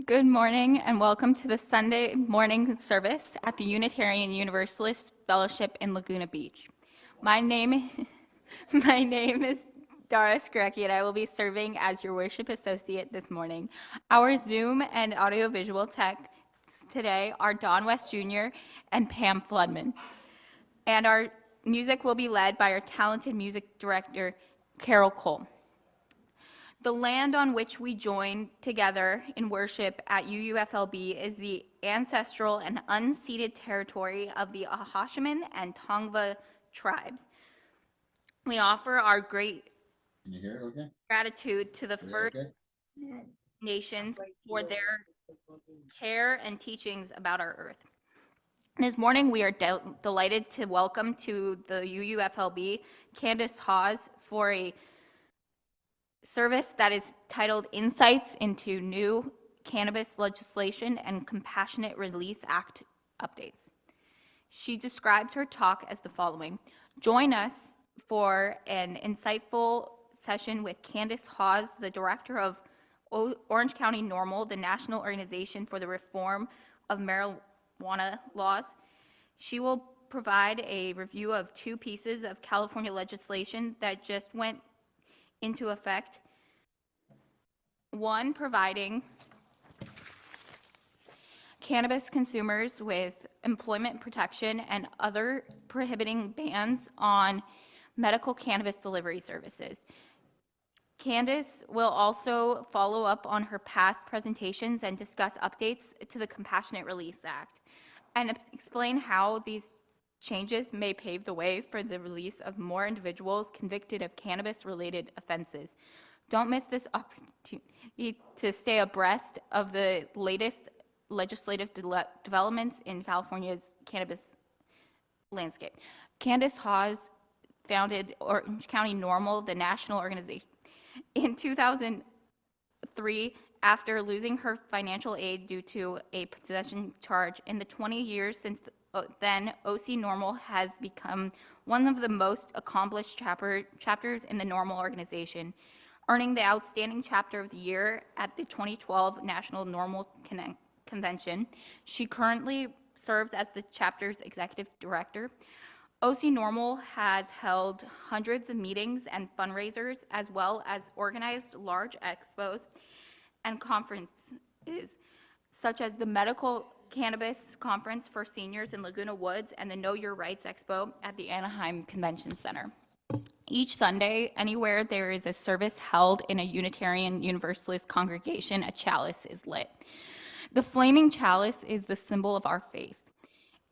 Good morning and welcome to the Sunday morning service at the Unitarian Universalist Fellowship in Laguna Beach. My name is Dara Skrecki and I will be serving as your worship associate this morning. Our Zoom and audiovisual techs today are Don West Jr. and Pam Floodman. And our music will be led by our talented music director, Carol Cole. The land on which we join together in worship at UUFLB is the ancestral and unceded territory of the Ahashiman and Tongva tribes. We offer our great Can you hear it okay? gratitude to the First Nations for their care and teachings about our earth. This morning, we are delighted to welcome to the UUFLB Kandice Hawes for a service that is titled Insights into New Cannabis Legislation and Compassionate Release Act Updates. She describes her talk as the following. Join us for an insightful session with Kandice Hawes, the director of Orange County NORML, the National Organization for the Reform of Marijuana Laws. She will provide a review of two pieces of California legislation that just went into effect. One, providing cannabis consumers with employment protection and other prohibiting bans on medical cannabis delivery services. Kandice will also follow up on her past presentations and discuss updates to the Compassionate Release Act and explain how these changes may pave the way for the release of more individuals convicted of cannabis-related offenses. Don't miss this opportunity to stay abreast of the latest legislative developments in California's cannabis landscape. Kandice Hawes founded Orange County NORML, the national organization, in 2003 after losing her financial aid due to a possession charge. In the 20 years since then, OC NORML has become one of the most accomplished chapters in the NORML organization, earning the Outstanding Chapter of the Year at the 2012 National NORML Convention. She currently serves as the chapter's executive director. OC NORML has held hundreds of meetings and fundraisers, as well as organized large expos and conferences, such as the Medical Cannabis Conference for Seniors in Laguna Woods and the Know Your Rights Expo at the Anaheim Convention Center. Each Sunday, anywhere there is a service held in a Unitarian Universalist congregation, a chalice is lit. The flaming chalice is the symbol of our faith.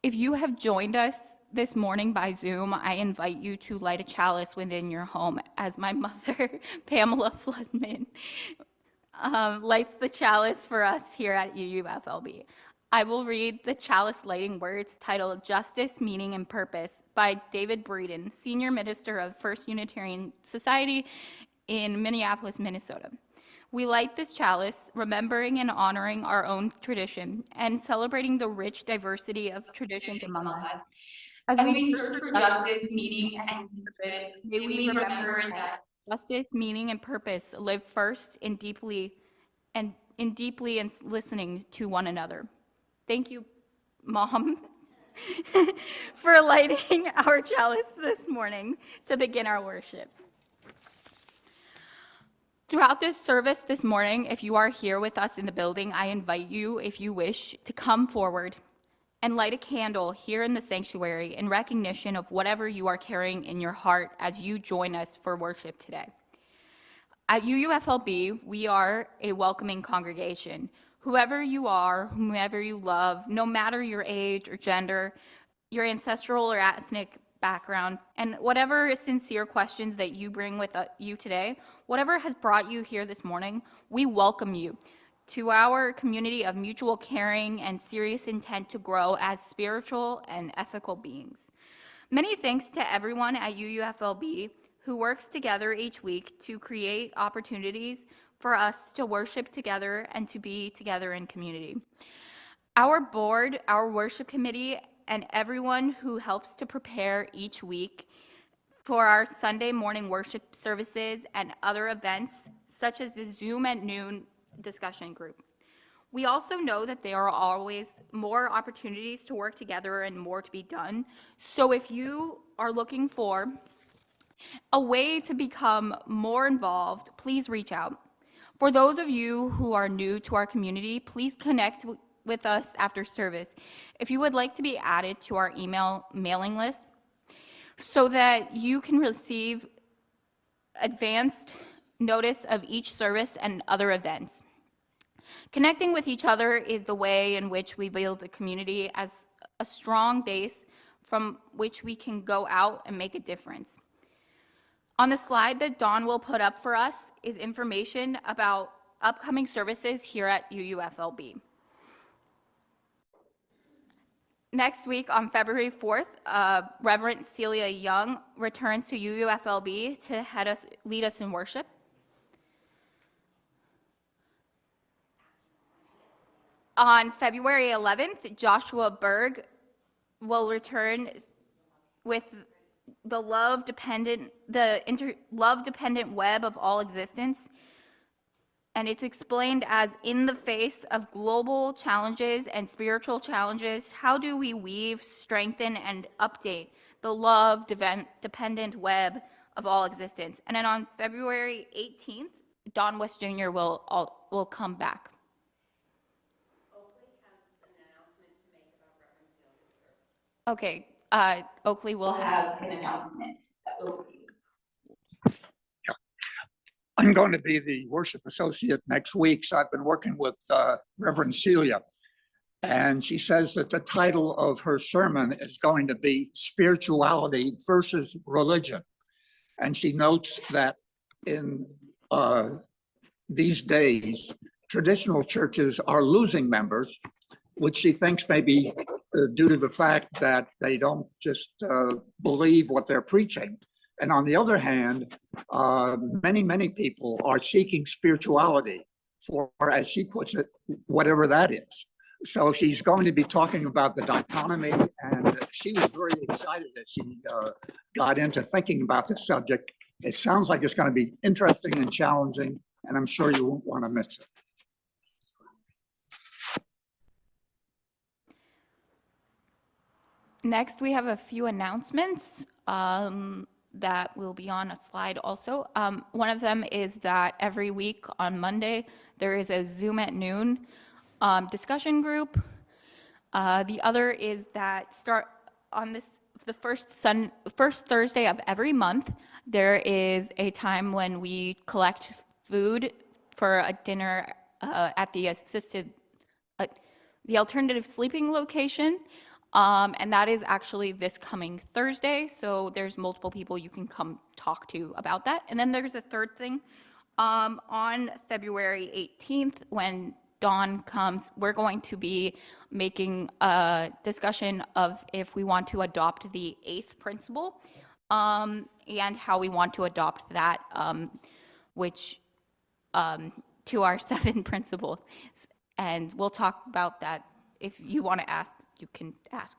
If you have joined us this morning by Zoom, I invite you to light a chalice within your home as my mother, Pamela Floodman, lights the chalice for us here at UUFLB. I will read the chalice lighting words titled Justice, Meaning, and Purpose by David Breeden, Senior Minister of First Unitarian Society in Minneapolis, Minnesota. We light this chalice, remembering and honoring our own tradition and celebrating the rich diversity of traditions among us. As we search for justice, meaning, and purpose, may we remember that justice, meaning, and purpose live first in deeply and listening to one another. Thank you, Mom, for lighting our chalice this morning to begin our worship. Throughout this service this morning, if you are here with us in the building, I invite you, if you wish, to come forward and light a candle here in the sanctuary in recognition of whatever you are carrying in your heart as you join us for worship today. At UUFLB, we are a welcoming congregation. Whoever you are, whomever you love, no matter your age or gender, your ancestral or ethnic background, and whatever sincere questions that you bring with you today, whatever has brought you here this morning, we welcome you to our community of mutual caring and serious intent to grow as spiritual and ethical beings. Many thanks to everyone at UUFLB who works together each week to create opportunities for us to worship together and to be together in community. Our board, our worship committee, and everyone who helps to prepare each week for our Sunday morning worship services and other events, such as the Zoom at Noon discussion group. We also know that there are always more opportunities to work together and more to be done. So if you are looking for a way to become more involved, please reach out. For those of you who are new to our community, please connect with us after service. If you would like to be added to our email mailing list so that you can receive advanced notice of each service and other events. Connecting with each other is the way in which we build a community as a strong base from which we can go out and make a difference. On the slide that Dawn will put up for us is information about upcoming services here at UUFLB. Next week on February 4th, Reverend Celia Young returns to UUFLB to lead us in worship. On February 11th, Joshua Berg will return with the love-dependent web of all existence, and it's explained as in the face of global challenges and spiritual challenges, how do we weave, strengthen, and update the love-dependent web of all existence? And then on February 18th, Don West Jr. will come back. Okay, Oakley will have an announcement. I'm going to be the worship associate next week, so I've been working with Reverend Celia, and she says that the title of her sermon is going to be Spirituality versus Religion. And she notes that in these days, traditional churches are losing members, which she thinks may be due to the fact that they don't just believe what they're preaching. And on the other hand, many people are seeking spirituality for, as she puts it, whatever that is. So she's going to be talking about the dichotomy, and she was very excited as she got into thinking about the subject. It sounds like it's going to be interesting and challenging, and I'm sure you won't want to miss it. Next, we have a few announcements that will be on a slide also. One of them is that every week on Monday, there is a Zoom at noon discussion group. The other is that start on the first Thursday of every month, there is a time when we collect food for a dinner at the alternative sleeping location. And that is actually this coming Thursday. So there's multiple people you can come talk to about that. And then there's a third thing. On February 18th, when Dawn comes, we're going to be making a discussion of if we want to adopt the 8th principle and how we want to adopt that, to our 7 principles. And we'll talk about that. If you want to ask, you can ask.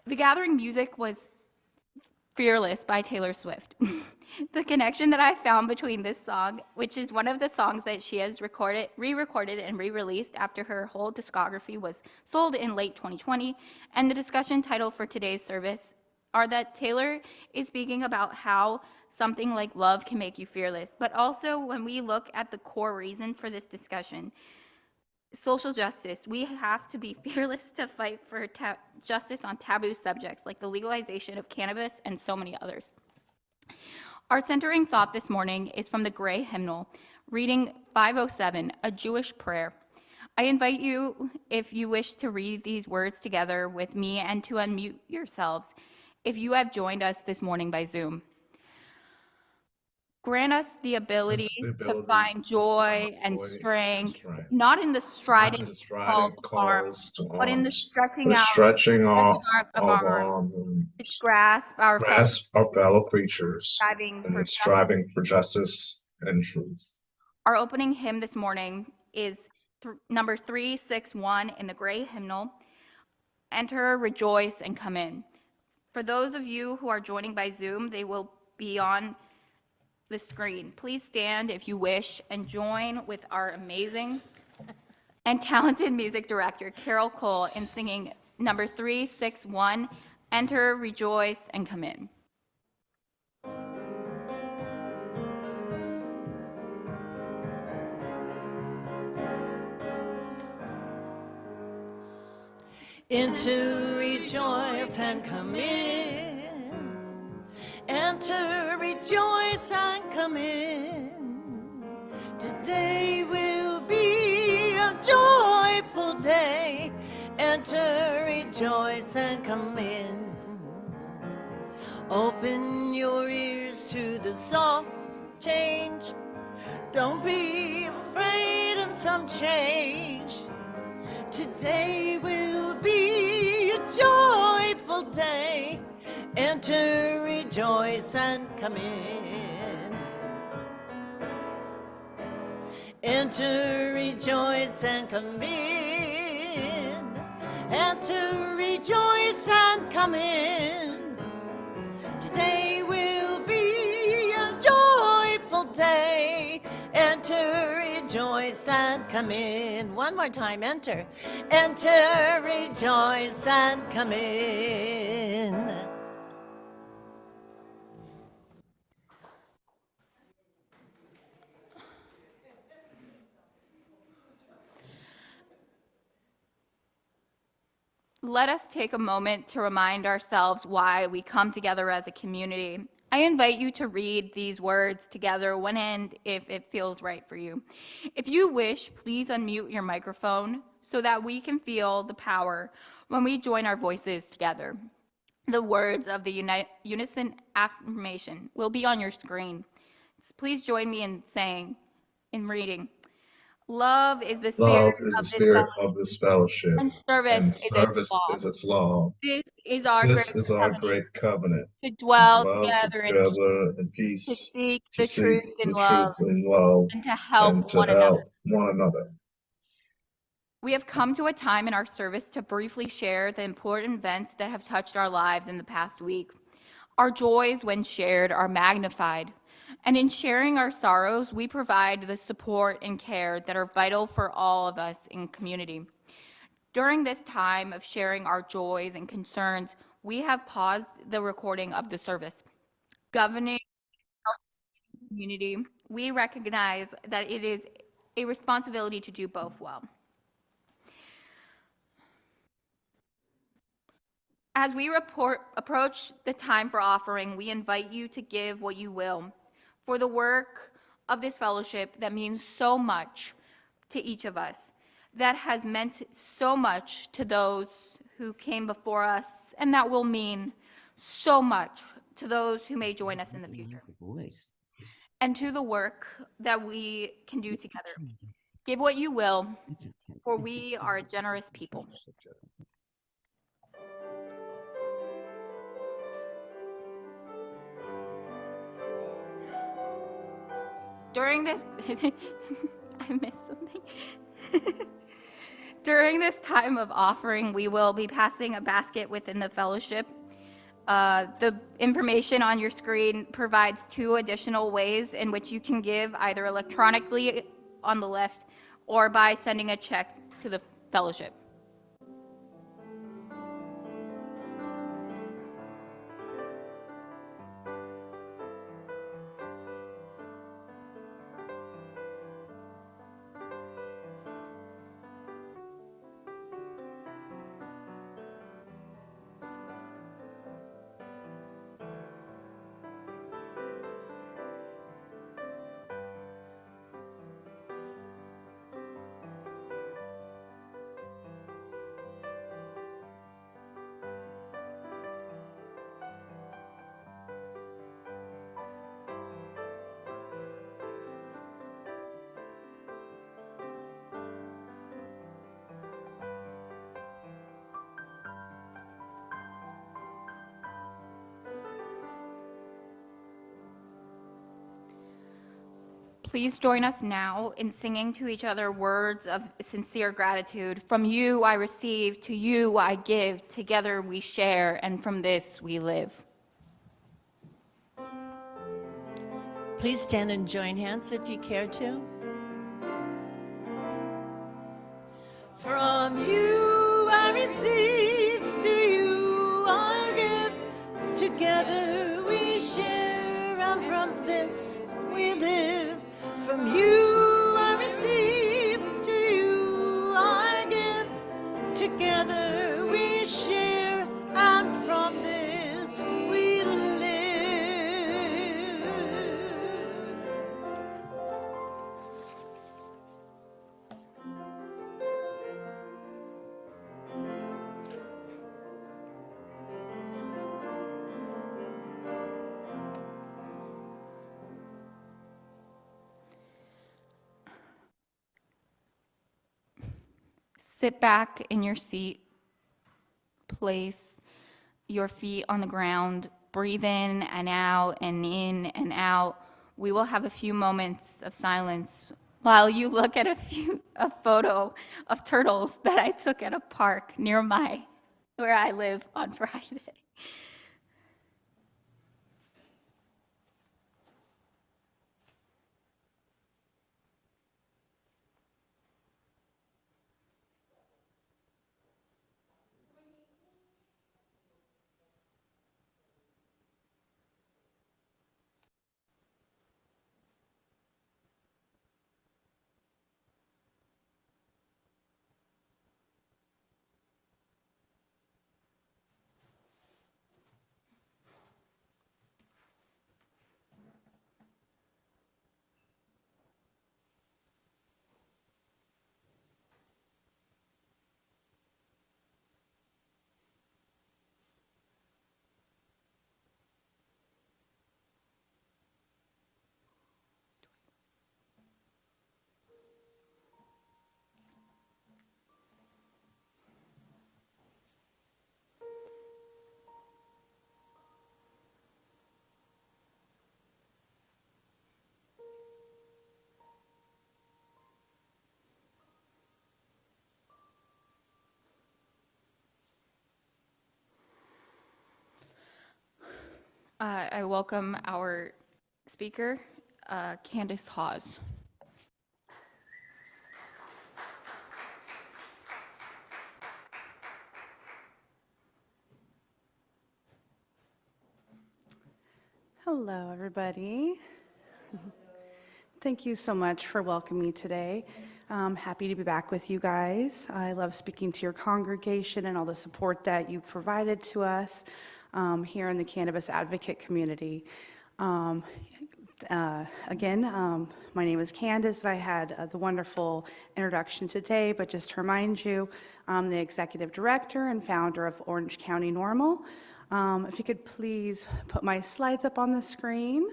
The Gathering music was Fearless by Taylor Swift. The connection that I found between this song, which is one of the songs that she has re-recorded and re-released after her whole discography was sold in late 2020, and the discussion title for today's service are that Taylor is speaking about how something like love can make you fearless, but also when we look at the core reason for this discussion, social justice, we have to be fearless to fight for justice on taboo subjects like the legalization of cannabis and so many others. Our centering thought this morning is from the Gray Hymnal, reading 507, a Jewish prayer. I invite you, if you wish to read these words together with me, and to unmute yourselves if you have joined us this morning by Zoom. Grant us the ability to find joy and strength, not in the strident calls to arms, but in the stretching out of arms to grasp our fellow creatures striving for justice and truth. Our opening hymn this morning is number 361 in the Gray Hymnal, Enter, Rejoice, and Come In. For those of you who are joining by Zoom, they will be on the screen. Please stand if you wish and join with our amazing and talented music director, Carol Cole, in singing number 361, Enter, Rejoice, and Come In. Enter, rejoice, and come in. Enter, rejoice, and come in. Today will be a joyful day. Enter, rejoice, and come in. Open your ears to the song change. Don't be afraid of some change. Today will be a joyful day. Enter, rejoice, and come in. Enter, rejoice, and come in. Enter, rejoice, and come in. Today will be a joyful day. Enter, rejoice, and come in. One more time, enter. Enter, rejoice, and come in. Let us take a moment to remind ourselves why we come together as a community. I invite you to read these words together when and if it feels right for you. If you wish, please unmute your microphone so that we can feel the power when we join our voices together. The words of the unison affirmation will be on your screen. Please join me in reading. Love is the spirit Love is the of this spirit fellowship, of this fellowship, and service and is its service law. is its law. This is our This great is our covenant, great covenant, to to dwell dwell together in peace, together in to peace, seek to the seek truth in the love, truth in love, and to help and to one another. help one another. We have come to a time in our service to briefly share the important events that have touched our lives in the past week. Our joys, when shared, are magnified. And in sharing our sorrows, we provide the support and care that are vital for all of us in community. During this time of sharing our joys and concerns, we have paused the recording of the service. Governing our community, we recognize that it is a responsibility to do both well. As we approach the time for offering, we invite you to give what you will for the work of this fellowship that means so much to each of us, that has meant so much to those who came before us, and that will mean so much to those who may join us in the future, and to the work that we can do together. Give what you will, for we are a generous people. During this, I missed something. During this time of offering, we will be passing a basket within the fellowship. The information on your screen provides 2 additional ways in which you can give, either electronically on the left or by sending a check to the fellowship. Please join us now in singing to each other words of sincere gratitude. From you I receive, to you I give, together we share, and from this we live. Please stand and join hands if you care to. From you I receive, to you I give. Together we share, and from this we live. From you I receive, to you I give. Together we share, and from this we live. Sit back in your seat. Place your feet on the ground. Breathe in and out and in and out. We will have a few moments of silence while you look at a photo of turtles that I took at a park near where I live on Friday. I welcome our speaker, Kandice Hawes. Hello, everybody. Thank you so much for welcoming me today. I'm happy to be back with you guys. I love speaking to your congregation and all the support that you provided to us here in the cannabis advocate community. Again, my name is Kandice. I had the wonderful introduction today, but just to remind you, I'm the executive director and founder of Orange County NORML. If you could please put my slides up on the screen.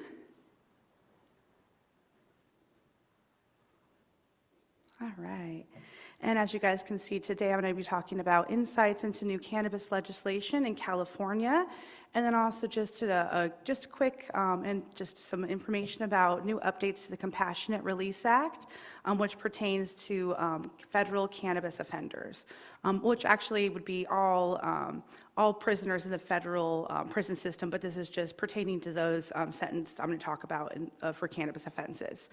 All right. And as you guys can see today, I'm going to be talking about insights into new cannabis legislation in California, and then also just a quick and just some information about new updates to the Compassionate Release Act, which pertains to federal cannabis offenders, which actually would be all prisoners in the federal prison system, but this is just pertaining to those sentenced I'm going to talk about for cannabis offenses.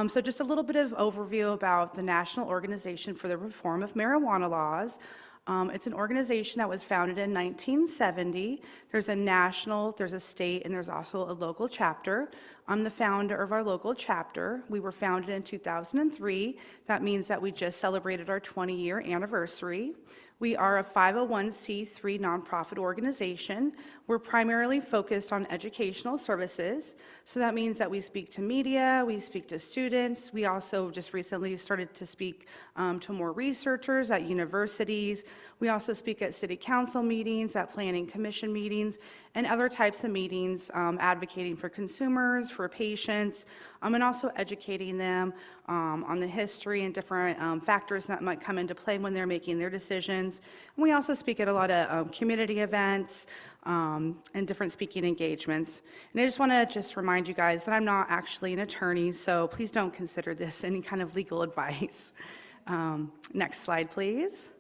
So just a little bit of overview about the National Organization for the Reform of Marijuana Laws. It's an organization that was founded in 1970. There's a national, there's a state, and there's also a local chapter. I'm the founder of our local chapter. We were founded in 2003. That means that we just celebrated our 20-year anniversary. We are a 501c3 nonprofit organization. We're primarily focused on educational services. So that means that we speak to media, we speak to students. We also just recently started to speak to more researchers at universities. We also speak at city council meetings, at planning commission meetings, and other types of meetings advocating for consumers, for patients, and also educating them on the history and different factors that might come into play when they're making their decisions. And we also speak at a lot of community events and different speaking engagements. And I just want to remind you guys that I'm not actually an attorney, so please don't consider this any kind of legal advice. Next slide, please.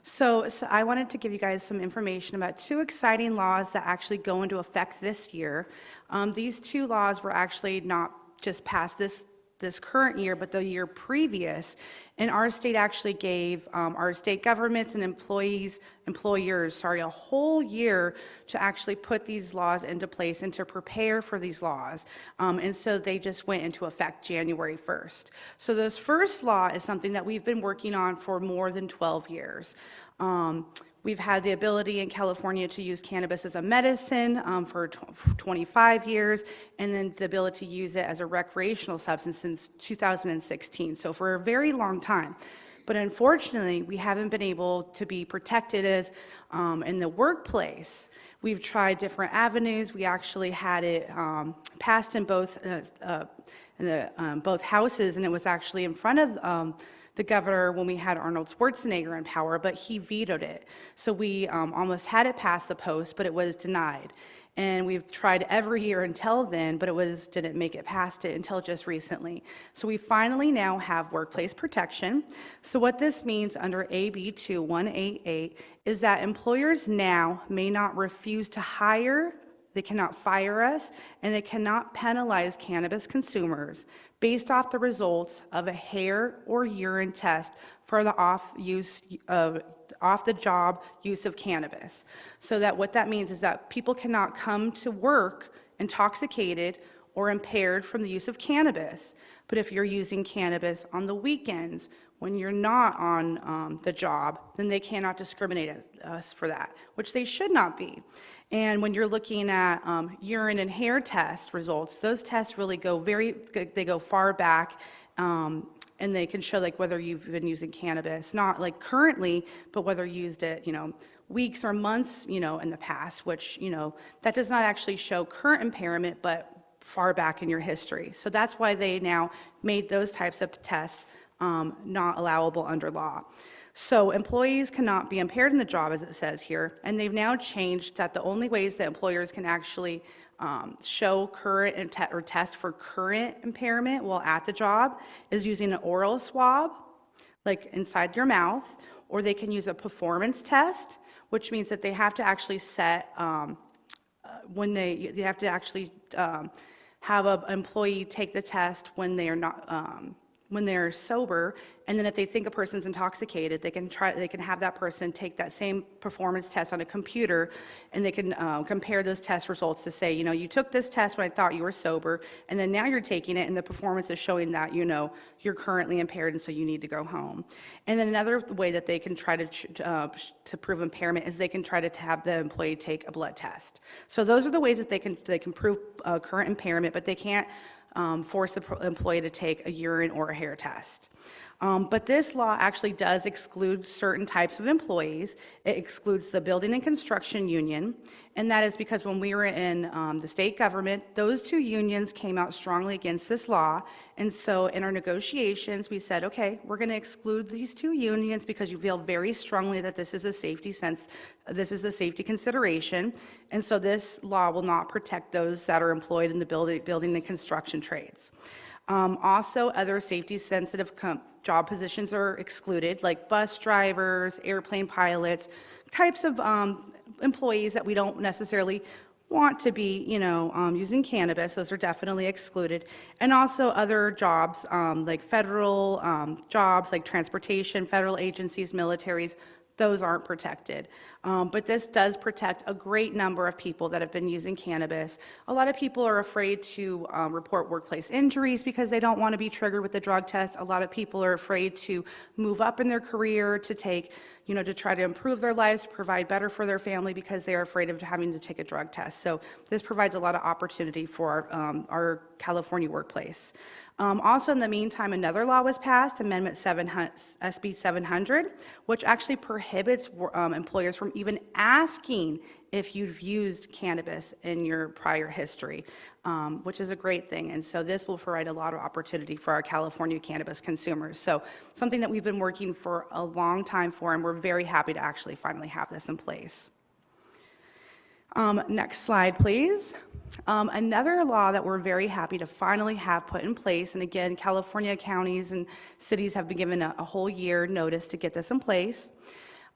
So I wanted to give you guys some information about two exciting laws that actually go into effect this year. These two laws were actually not just passed this current year, but the year previous. And our state actually gave our state governments and employers, a whole year to actually put these laws into place and to prepare for these laws. And so they just went into effect January 1st. So this first law is something that we've been working on for more than 12 years. We've had the ability in California to use cannabis as a medicine for 25 years, and then the ability to use it as a recreational substance since 2016, so for a very long time. But unfortunately, we haven't been able to be protected as in the workplace. We've tried different avenues. We actually had it passed in both both houses, and it was actually in front of the governor when we had Arnold Schwarzenegger in power, but he vetoed it. So we almost had it past the post, but it was denied. And we've tried every year until then, but didn't make it past it until just recently. So we finally now have workplace protection. So what this means under AB 2188 is that employers now may not refuse to hire, they cannot fire us, and they cannot penalize cannabis consumers based off the results of a hair or urine test for the off-the-job use of cannabis. So that what that means is that people cannot come to work intoxicated or impaired from the use of cannabis. But if you're using cannabis on the weekends, when you're not on the job, then they cannot discriminate us for that, which they should not be. And when you're looking at urine and hair test results, those tests really they go far back, and they can show like whether you've been using cannabis, not like currently, but whether you used it, weeks or months, in the past, which, that does not actually show current impairment, but far back in your history. So that's why they now made those types of tests not allowable under law. So employees cannot be impaired in the job, as it says here, and they've now changed that the only ways that employers can actually show current or test for current impairment while at the job is using an oral swab, like inside your mouth, or they can use a performance test, which means that they have to actually set when they have to actually have an employee take the test when they are not when they're sober, and then if they think a person's intoxicated, they can have that person take that same performance test on a computer, and they can compare those test results to say, you took this test when I thought you were sober, and then now you're taking it, and the performance is showing that you're currently impaired, and so you need to go home. And then another way that they can try to prove impairment is they can try to have the employee take a blood test. So those are the ways that they can prove current impairment, but they can't force the employee to take a urine or a hair test. But this law actually does exclude certain types of employees. It excludes the building and construction union, and that is because when we were in the state government, those two unions came out strongly against this law, and so in our negotiations, we said, okay, we're going to exclude these two unions because you feel very strongly that this is a safety consideration, and so this law will not protect those that are employed in the building and construction trades. Also, other safety-sensitive job positions are excluded, like bus drivers, airplane pilots, types of employees that we don't necessarily want to be, using cannabis. Those are definitely excluded. And also other jobs, like federal jobs, like transportation, federal agencies, militaries. Those aren't protected. But this does protect a great number of people that have been using cannabis. A lot of people are afraid to report workplace injuries because they don't want to be triggered with the drug test. A lot of people are afraid to move up in their career, to take, to try to improve their lives, to provide better for their family because they're afraid of having to take a drug test. So this provides a lot of opportunity for our California workplace. Also, in the meantime, another law was passed, Amendment 700, SB 700, which actually prohibits employers from even asking if you've used cannabis in your prior history, which is a great thing. And so this will provide a lot of opportunity for our California cannabis consumers. So something that we've been working for a long time for, and we're very happy to actually finally have this in place. Next slide, please. Another law that we're very happy to finally have put in place, and again, California counties and cities have been given a whole year notice to get this in place,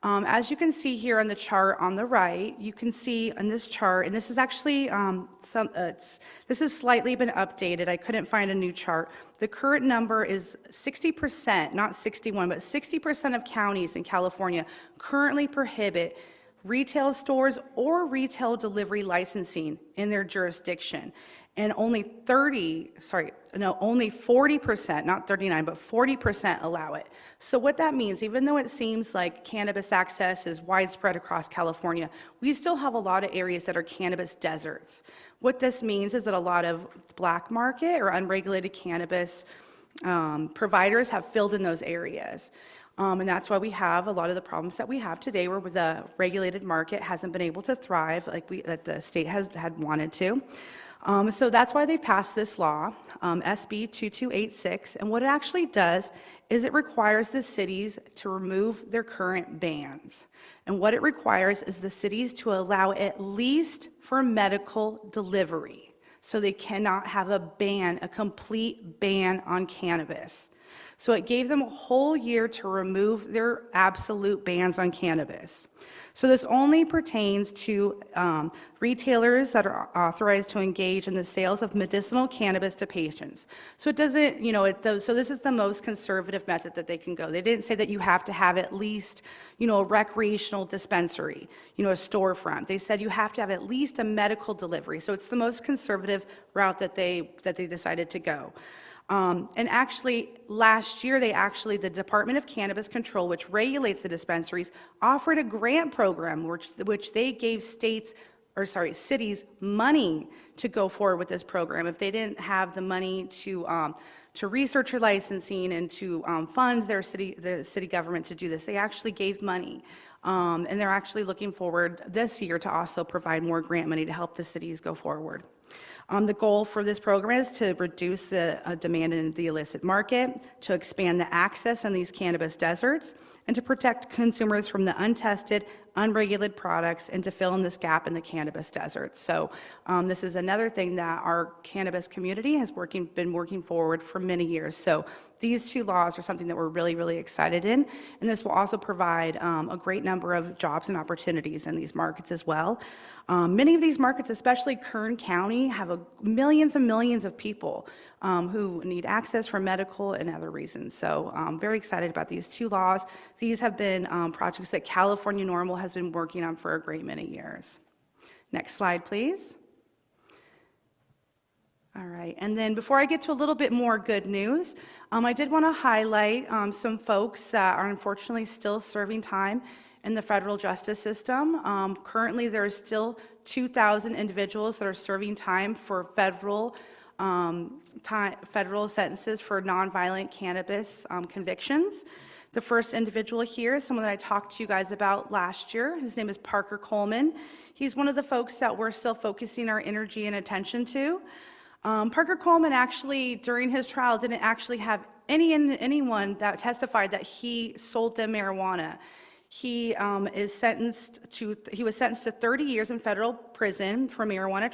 As you can see here on the chart on the right, you can see on this chart, and this is actually this has slightly been updated. I couldn't find a new chart. The current number is 60%, not 61, but 60% of counties in California currently prohibit retail stores or retail delivery licensing in their jurisdiction. And only 40%, not 39, but 40% allow it. So what that means, even though it seems like cannabis access is widespread across California, we still have a lot of areas that are cannabis deserts. What this means is that a lot of black market or unregulated cannabis providers have filled in those areas. And that's why we have a lot of the problems that we have today, where the regulated market hasn't been able to thrive like that the state had wanted to. So that's why they passed this law, SB 2286, and what it actually does is it requires the cities to remove their current bans. And what it requires is the cities to allow at least for medical delivery. So they cannot have a ban, a complete ban on cannabis. So it gave them a whole year to remove their absolute bans on cannabis. So this only pertains to retailers that are authorized to engage in the sales of medicinal cannabis to patients. So it doesn't, so this is the most conservative method that they can go. They didn't say that you have to have at least, a recreational dispensary, a storefront. They said you have to have at least a medical delivery. So it's the most conservative route that they decided to go. And actually, last year, the Department of Cannabis Control, which regulates the dispensaries, offered a grant program which they gave cities money to go forward with this program. If they didn't have the money to research your licensing and to fund their city government to do this, they actually gave money. And they're actually looking forward this year to also provide more grant money to help the cities go forward. The goal for this program is to reduce the demand in the illicit market, to expand the access in these cannabis deserts, and to protect consumers from the untested, unregulated products, and to fill in this gap in the cannabis desert. So this is another thing that our cannabis community has been working forward for many years. So these two laws are something that we're really, really excited in, and this will also provide a great number of jobs and opportunities in these markets as well. Many of these markets, especially Kern County, have millions and millions of people who need access for medical and other reasons. So I'm very excited about these two laws. These have been projects that California NORML has been working on for a great many years. Next slide, please. All right, and then before I get to a little bit more good news, I did want to highlight some folks that are unfortunately still serving time in the federal justice system. Currently, there are still 2,000 individuals that are serving time for federal sentences for nonviolent cannabis convictions. The first individual here is someone that I talked to you guys about last year. His name is Parker Coleman. He's one of the folks that we're still focusing our energy and attention to. Parker Coleman actually, during his trial, didn't actually have anyone that testified that he sold them marijuana. He was sentenced to 30 years in federal prison for marijuana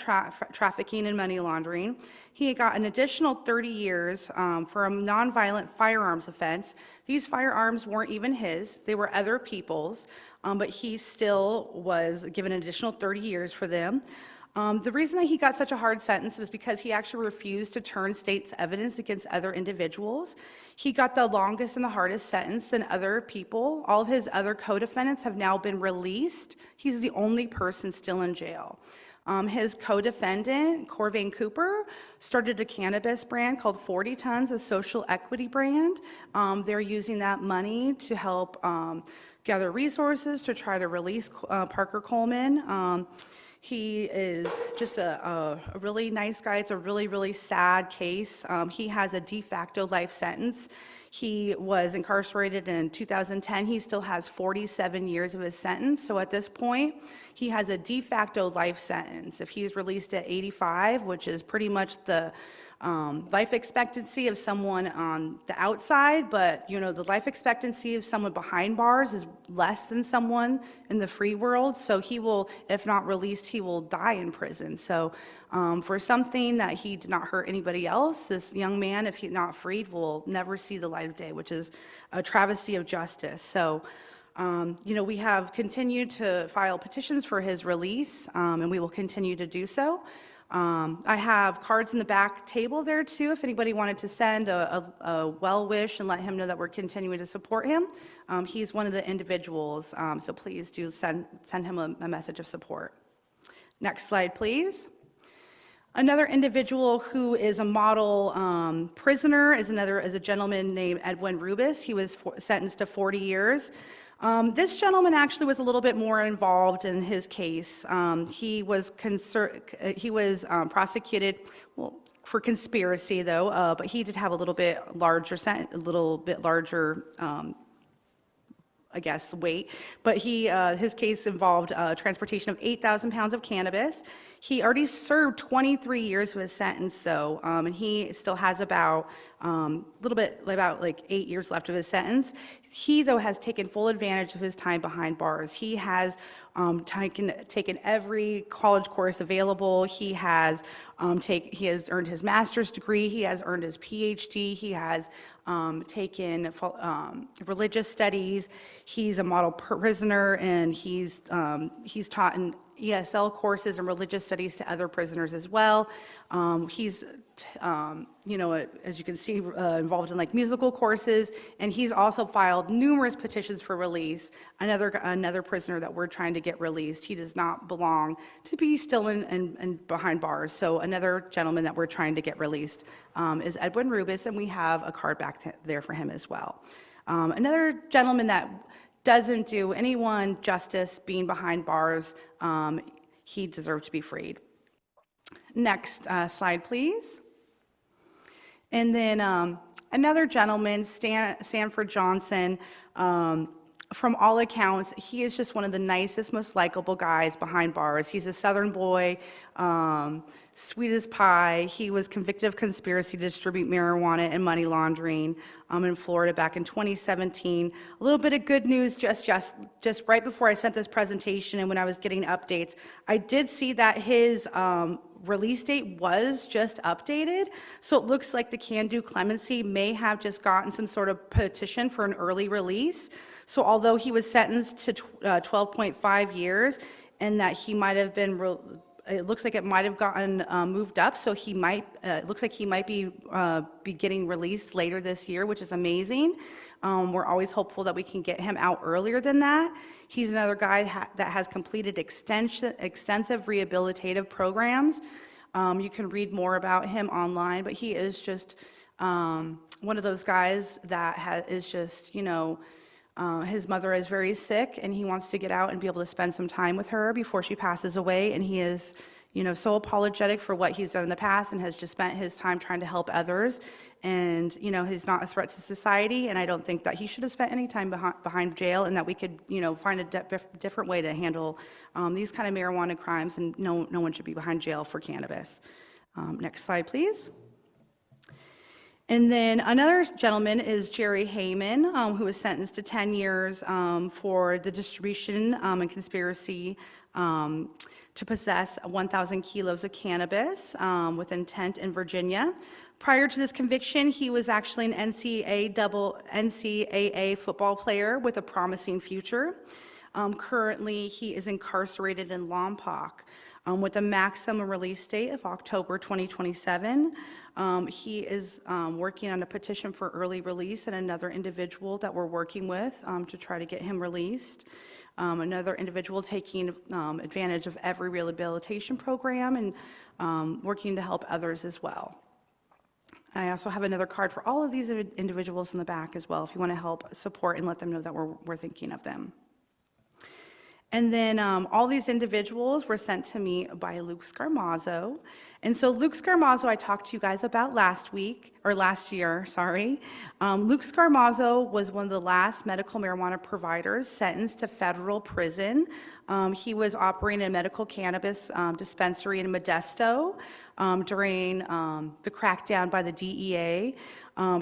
trafficking and money laundering. He got an additional 30 years for a nonviolent firearms offense. These firearms weren't even his, they were other people's, but he still was given an additional 30 years for them. The reason that he got such a hard sentence was because he actually refused to turn state's evidence against other individuals. He got the longest and the hardest sentence than other people. All of his other co-defendants have now been released. He's the only person still in jail. His co-defendant, Corvain Cooper, started a cannabis brand called 40 Tons, a social equity brand. They're using that money to help gather resources to try to release Parker Coleman. He is just a really nice guy. It's a really, really sad case. He has a de facto life sentence. He was incarcerated in 2010. He still has 47 years of his sentence. So at this point, he has a de facto life sentence. If he's released at 85, which is pretty much the life expectancy of someone on the outside, but the life expectancy of someone behind bars is less than someone in the free world. So he will, if not released, he will die in prison. So for something that he did not hurt anybody else, this young man, if he's not freed, will never see the light of day, which is a travesty of justice. So We have continued to file petitions for his release, and we will continue to do so. I have cards in the back table there too, if anybody wanted to send a well wish and let him know that we're continuing to support him. He's one of the individuals, so please do send him a message of support. Next slide, please. Another individual who is a model prisoner is a gentleman named Edwin Rubis. He was sentenced to 40 years. This gentleman actually was a little bit more involved in his case. He was prosecuted, well, for conspiracy though, but he did have a little bit larger I guess, weight. But his case involved transportation of 8,000 pounds of cannabis. He already served 23 years of his sentence, though, and he still has about 8 years left of his sentence. He, though, has taken full advantage of his time behind bars. He has taken every college course available. He has earned his master's degree. He has earned his PhD. He has taken religious studies. He's a model prisoner, and he's taught in ESL courses and religious studies to other prisoners as well. He's as you can see, involved in musical courses, and he's also filed numerous petitions for release. Another prisoner that we're trying to get released. He does not belong to be still in behind bars. So another gentleman that we're trying to get released is Edwin Rubis, and we have a card back there for him as well. Another gentleman that doesn't do anyone justice being behind bars. He deserved to be freed. Next slide, please. And then another gentleman, Sanford Johnson, from all accounts, he is just one of the nicest, most likable guys behind bars. He's a Southern boy, sweet as pie. He was convicted of conspiracy to distribute marijuana and money laundering in Florida back in 2017. A little bit of good news just right before I sent this presentation and when I was getting updates, I did see that his release date was just updated. So it looks like the Can Do Clemency may have just gotten some sort of petition for an early release. So although he was sentenced to 12.5 years and that he might have been, it looks like it might have gotten moved up. So he might, it looks like he might be getting released later this year, which is amazing. We're always hopeful that we can get him out earlier than that. He's another guy that has completed extensive rehabilitative programs. You can read more about him online, but he is just one of those guys that is just, his mother is very sick and he wants to get out and be able to spend some time with her before she passes away. And he is, so apologetic for what he's done in the past and has just spent his time trying to help others. And, he's not a threat to society. And I don't think that he should have spent any time behind jail, and that we could, find a different way to handle these kind of marijuana crimes. And no one should be behind jail for cannabis. Next slide, please. And then another gentleman is Jerry Heyman, who was sentenced to 10 years for the distribution and conspiracy to possess 1,000 kilos of cannabis with intent in Virginia. Prior to this conviction, he was actually an NCAA football player with a promising future. Currently, he is incarcerated in Lompoc with a maximum release date of October 2027. He is working on a petition for early release, and another individual that we're working with to try to get him released. Another individual taking advantage of every rehabilitation program and working to help others as well. I also have another card for all of these individuals in the back as well, if you want to help support and let them know that we're thinking of them. And then all these individuals were sent to me by Luke Scarmazzo. And so Luke Scarmazzo, I talked to you guys about last year. Luke Scarmazzo was one of the last medical marijuana providers sentenced to federal prison. He was operating a medical cannabis dispensary in Modesto during the crackdown by the DEA.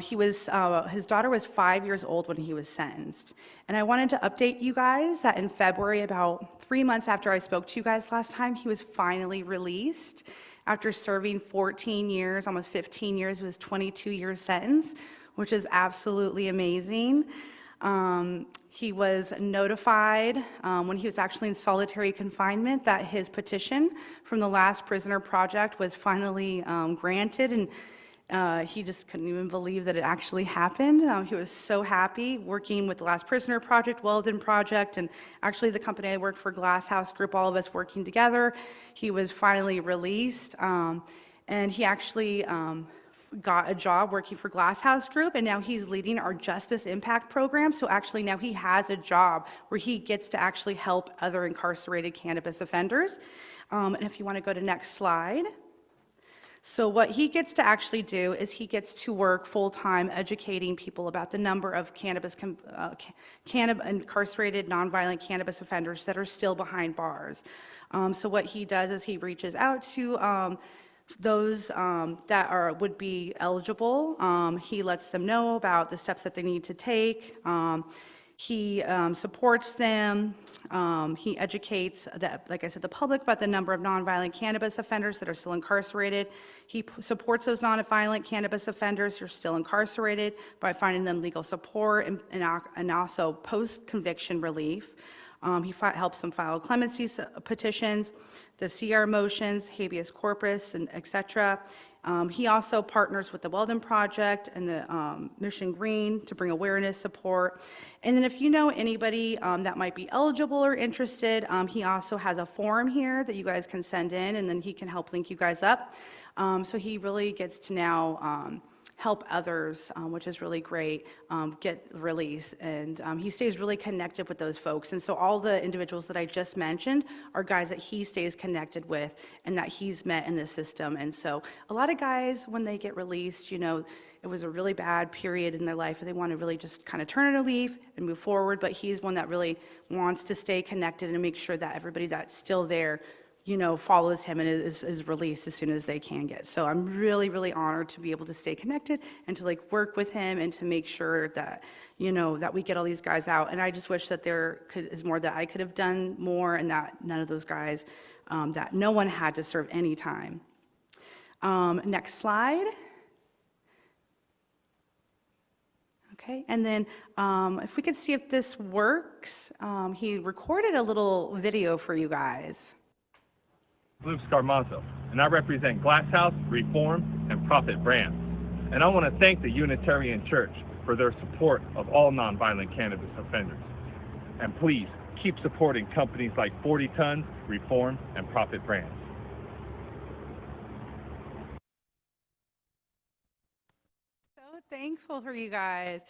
His daughter was 5 years old when he was sentenced. And I wanted to update you guys that in February, about 3 months after I spoke to you guys last time, he was finally released after serving 14 years, almost 15 years of his 22-year sentence, which is absolutely amazing. He was notified when he was actually in solitary confinement that his petition from the Last Prisoner Project was finally granted, and he just couldn't even believe that it actually happened. He was so happy working with the Last Prisoner Project, Weldon Project, and actually the company I worked for, Glass House Group, all of us working together. He was finally released, and he actually got a job working for Glass House Group, and now he's leading our Justice Impact Program. So actually now he has a job where he gets to actually help other incarcerated cannabis offenders. And if you want to go to next slide. So what he gets to actually do is he gets to work full-time educating people about the number of incarcerated nonviolent cannabis offenders that are still behind bars. So what he does is he reaches out to those that would be eligible. He lets them know about the steps that they need to take. He supports them. He educates, like I said, the public about the number of nonviolent cannabis offenders that are still incarcerated. He supports those nonviolent cannabis offenders who are still incarcerated by finding them legal support and also post-conviction relief. He helps them file clemency petitions, the CR motions, habeas corpus, and et cetera. He also partners with the Weldon Project and the Mission Green to bring awareness, support. And then if you know anybody that might be eligible or interested, he also has a form here that you guys can send in, and then he can help link you guys up. So he really gets to now help others, which is really great, get release. And he stays really connected with those folks. And so all the individuals that I just mentioned are guys that he stays connected with and that he's met in the system. And so a lot of guys, when they get released, you know, it was a really bad period in their life and they want to really just kind of turn a leaf and move forward. But he's one that really wants to stay connected and make sure that everybody that's still there, you know, follows him and is released as soon as they can get. So I'm really, really honored to be able to stay connected and to like work with him and to make sure that, you know, that we get all these guys out. And I just wish that there is more that I could have done more and that none of those guys, that no one had to serve any time. Next slide. Okay, and then if we could see if this works, he recorded a little video for you guys. Luke Scarmazzo, and I represent Glass House, Reform, and Profit brands. And I want to thank the Unitarian Church for their support of all nonviolent cannabis offenders. And please keep supporting companies like 40 Tons, Reform, and Profit brands. So thankful for you guys.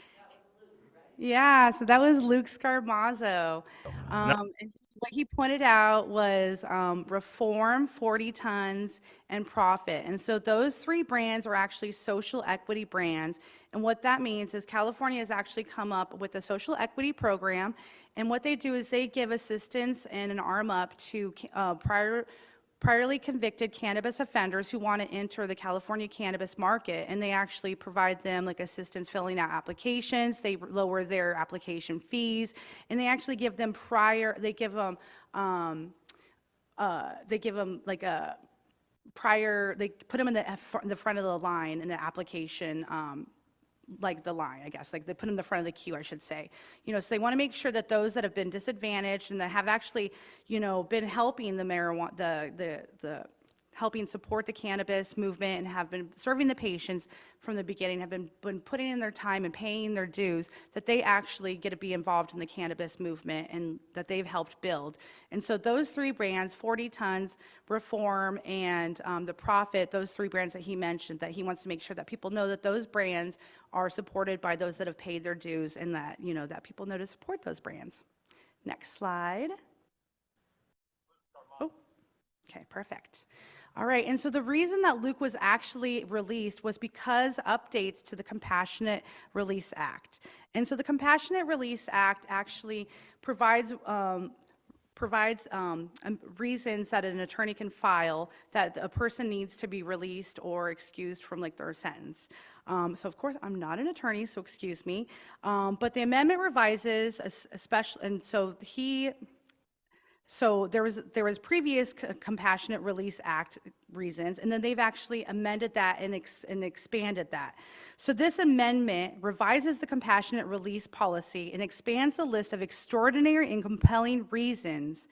Yeah, so that was Luke Scarmazzo. And what he pointed out was Reform, 40 Tons, and Profit. And so those three brands are actually social equity brands. And what that means is California has actually come up with a social equity program. And what they do is they give assistance and an arm up to priorly convicted cannabis offenders who want to enter the California cannabis market, and they actually provide them like assistance filling out applications. They lower their application fees, and they actually give them they give them like a prior, they put them in the front of the line in the application, like the line, I guess, like they put them in the front of the queue, I should say. You know, so they want to make sure that those that have been disadvantaged and that have actually, you know, been helping the marijuana, the helping support the cannabis movement and have been serving the patients from the beginning, have been putting in their time and paying their dues, that they actually get to be involved in the cannabis movement and that they've helped build. And so those three brands, 40 Tons, Reform, and the Profit, those three brands that he mentioned, that he wants to make sure that people know that those brands are supported by those that have paid their dues and that, you know, that people know to support those brands. Next slide. Oh, okay, perfect. All right, and so the reason that Luke was actually released was because updates to the Compassionate Release Act. And so the Compassionate Release Act actually provides reasons that an attorney can file that a person needs to be released or excused from like their sentence. So of course, I'm not an attorney, so excuse me. But the amendment revises, especially, and so he So there was previous Compassionate Release Act reasons, and then they've actually amended that and expanded that. So this amendment revises the compassionate release policy and expands the list of extraordinary and compelling reasons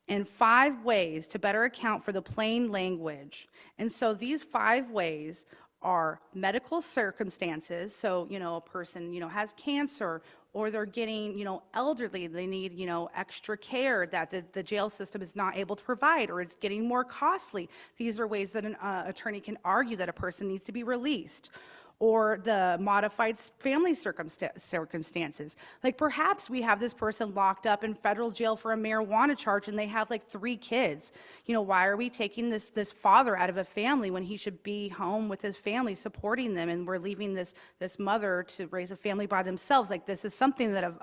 in 5 ways to better account for the plain language. And so these 5 ways are medical circumstances. So, a person, has cancer, or they're getting, elderly, they need, extra care that the jail system is not able to provide, or it's getting more costly. These are ways that an attorney can argue that a person needs to be released. Or the modified family circumstances. Like perhaps we have this person locked up in federal jail for a marijuana charge and they have like 3 kids. Why are we taking this father out of a family when he should be home with his family supporting them, and we're leaving this mother to raise a family by themselves? Like, this is something that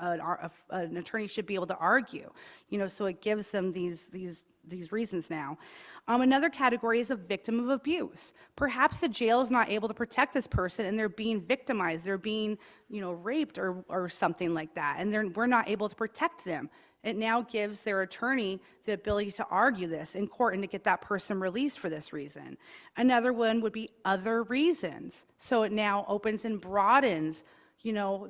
an attorney should be able to argue, so it gives them these reasons now. Another category is a victim of abuse. Perhaps the jail is not able to protect this person and they're being victimized, they're being, raped or something like that, and we're not able to protect them. It now gives their attorney the ability to argue this in court and to get that person released for this reason. Another one would be other reasons. So it now opens and broadens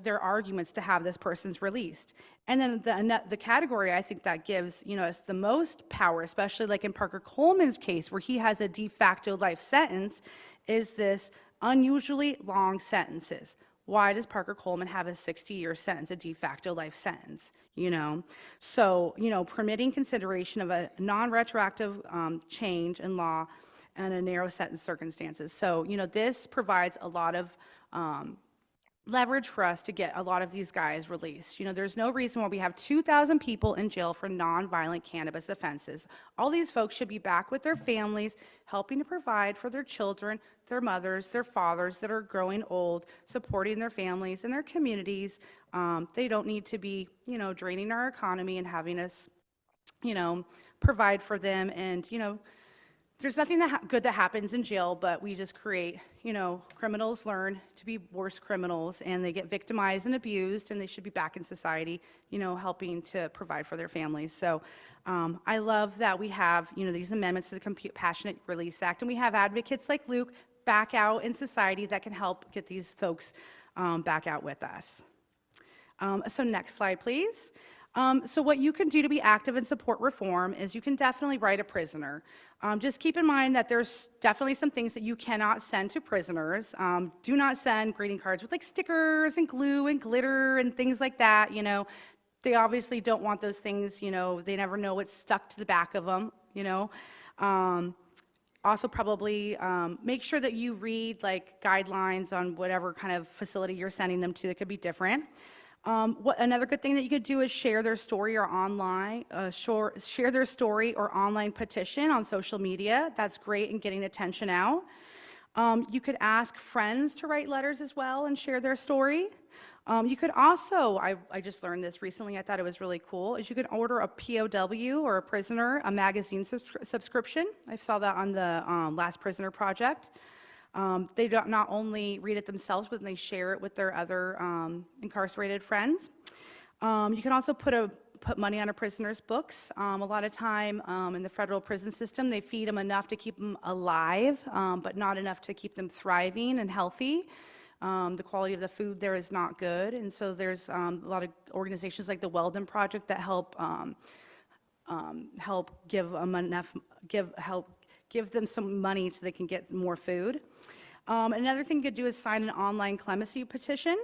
their arguments to have this person's released. And then the category I think that gives, us the most power, especially like in Parker Coleman's case where he has a de facto life sentence, is this unusually long sentences. Why does Parker Coleman have a 60-year sentence, a de facto life sentence? So, permitting consideration of a non-retroactive change in law and a narrow sentence circumstances. So, this provides a lot of leverage for us to get a lot of these guys released. There's no reason why we have 2,000 people in jail for nonviolent cannabis offenses. All these folks should be back with their families, helping to provide for their children, their mothers, their fathers that are growing old, supporting their families and their communities. They don't need to be, draining our economy and having us, provide for them. And, there's nothing good that happens in jail, but we just create, criminals learn to be worse criminals, and they get victimized and abused, and they should be back in society, helping to provide for their families. So I love that we have, these amendments to the Compassionate Release Act, and we have advocates like Luke back out in society that can help get these folks back out with us. So next slide, please. So what you can do to be active and support reform is you can definitely write a prisoner. Just keep in mind that there's definitely some things that you cannot send to prisoners. Do not send greeting cards with like stickers and glue and glitter and things like that. They obviously don't want those things. They never know what's stuck to the back of them. Also, probably make sure that you read like guidelines on whatever kind of facility you're sending them to. That could be different. Another good thing that you could do is share their story or online, share their story or online petition on social media. That's great in getting attention out. You could ask friends to write letters as well and share their story. You could also, I just learned this recently, I thought it was really cool, is you can order a POW or a prisoner, a magazine subscription. I saw that on the Last Prisoner Project. They don't not only read it themselves, but they share it with their other incarcerated friends. You can also put money on a prisoner's books. A lot of time in the federal prison system, they feed them enough to keep them alive, but not enough to keep them thriving and healthy. The quality of the food there is not good, and so there's a lot of organizations like the Weldon Project that help give them enough, give them some money so they can get more food. Another thing you could do is sign an online clemency petition.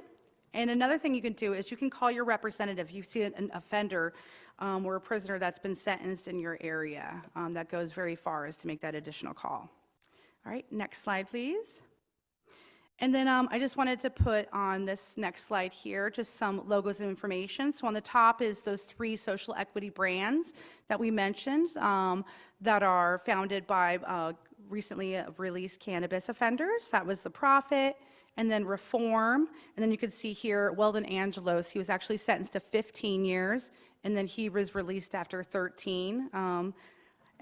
And another thing you can do is you can call your representative. You see an offender or a prisoner that's been sentenced in your area. That goes very far as to make that additional call. All right, next slide, please. And then I just wanted to put on this next slide here just some logos and information. So on the top is those 3 social equity brands that we mentioned that are founded by recently released cannabis offenders. That was the Profit, and then Reform, and then you can see here Weldon Angelos. He was actually sentenced to 15 years, and then he was released after 13.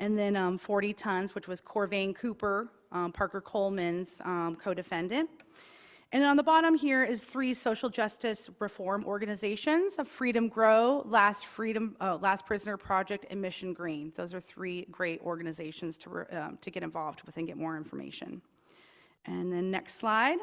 And then 40 Tons, which was Corvain Cooper, Parker Coleman's co-defendant. And on the bottom here is 3 social justice reform organizations: Freedom Grow, Last Prisoner Project, and Mission Green. Those are 3 great organizations to get involved with and get more information. And then next slide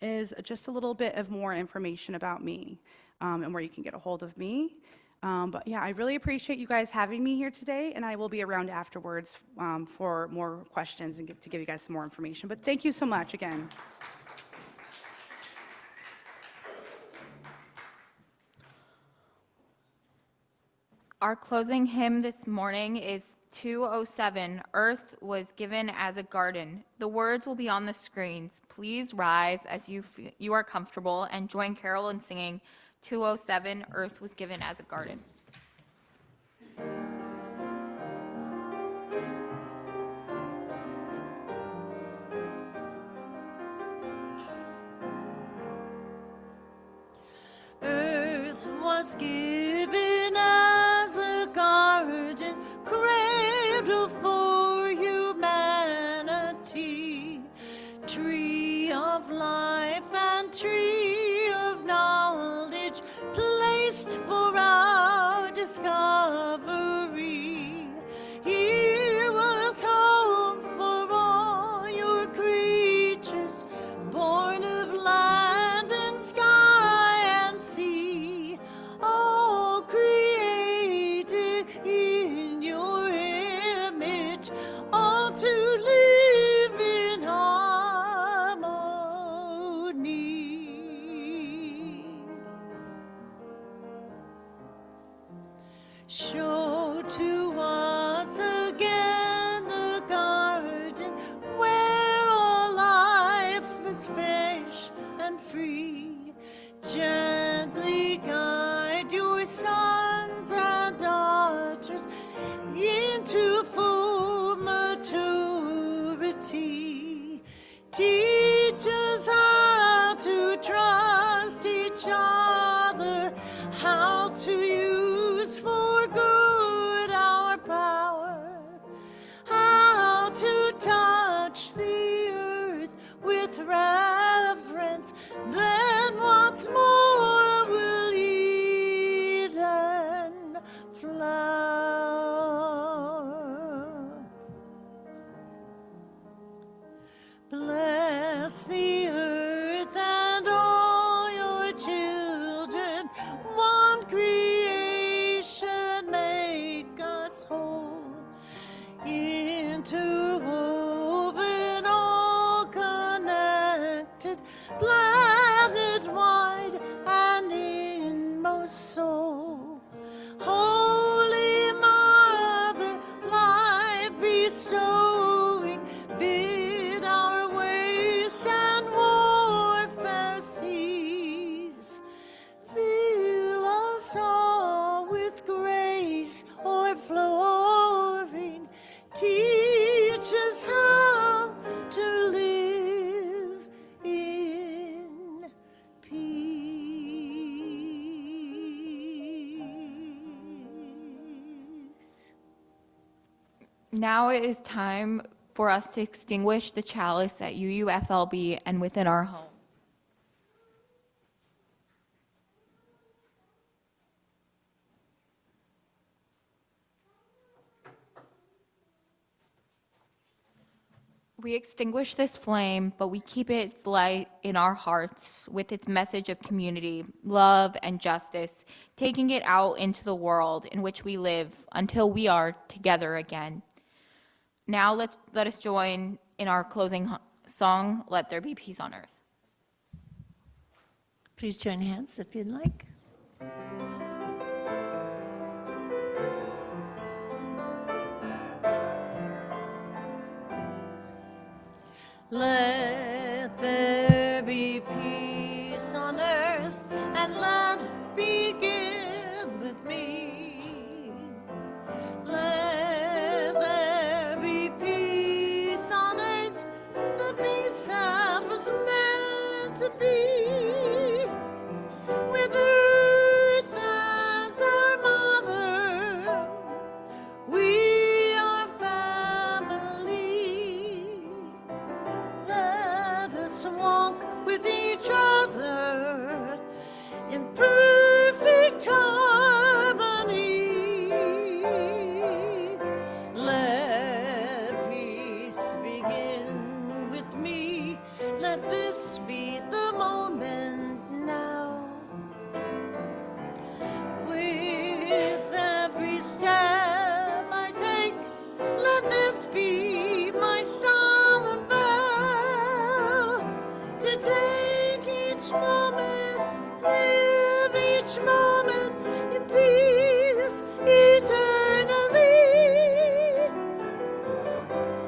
is just a little bit of more information about me and where you can get a hold of me. But yeah, I really appreciate you guys having me here today, and I will be around afterwards for more questions and to give you guys some more information. But thank you so much again. Our closing hymn this morning is 207, Earth Was Given as a Garden. The words will be on the screens. Please rise as you are comfortable and join Carol in singing 207, Earth Was Given as a Garden. Earth was given as a garden, cradle for humanity, tree of life and tree of knowledge, placed for our discovery. Here was home for all your creatures, born of land and sky and sea, all created in your image, all to live in harmony. Show to us again the garden where all life is fresh and free. Gently guide your sons and daughters into full maturity. Teach us how to trust each other, how to use for good our power, how to touch the earth with reverence, then once more we'll eat and flower. Bless the earth and all your children, one creation make us whole, interwoven, all connected, planet wide and inmost soul. Holy Mother, life bestowing, bid our waste and warfare cease. Fill us all with grace o'erflowing. Teach us how to live in peace. Now it is time for us to extinguish the chalice at UUFLB and within our home. We extinguish this flame, but we keep its light in our hearts with its message of community, love, and justice, taking it out into the world in which we live until we are together again. Now let us join in our closing song, Let There Be Peace on Earth. Please join hands if you'd like. Let there be peace on earth, and let it begin with me. Let there be peace on earth, the peace that was meant to be. With earth as our mother, we are family. Let us walk with each step I take, let this be my solemn vow, to take each moment, live each moment in peace eternally.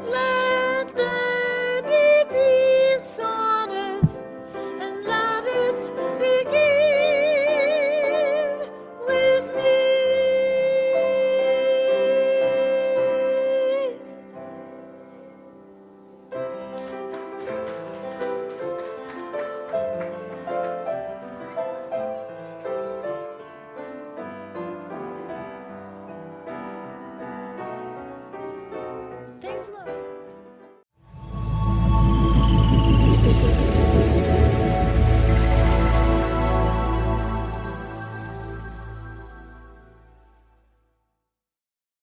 Let there be peace on earth, and let it begin with me. Thanks a lot.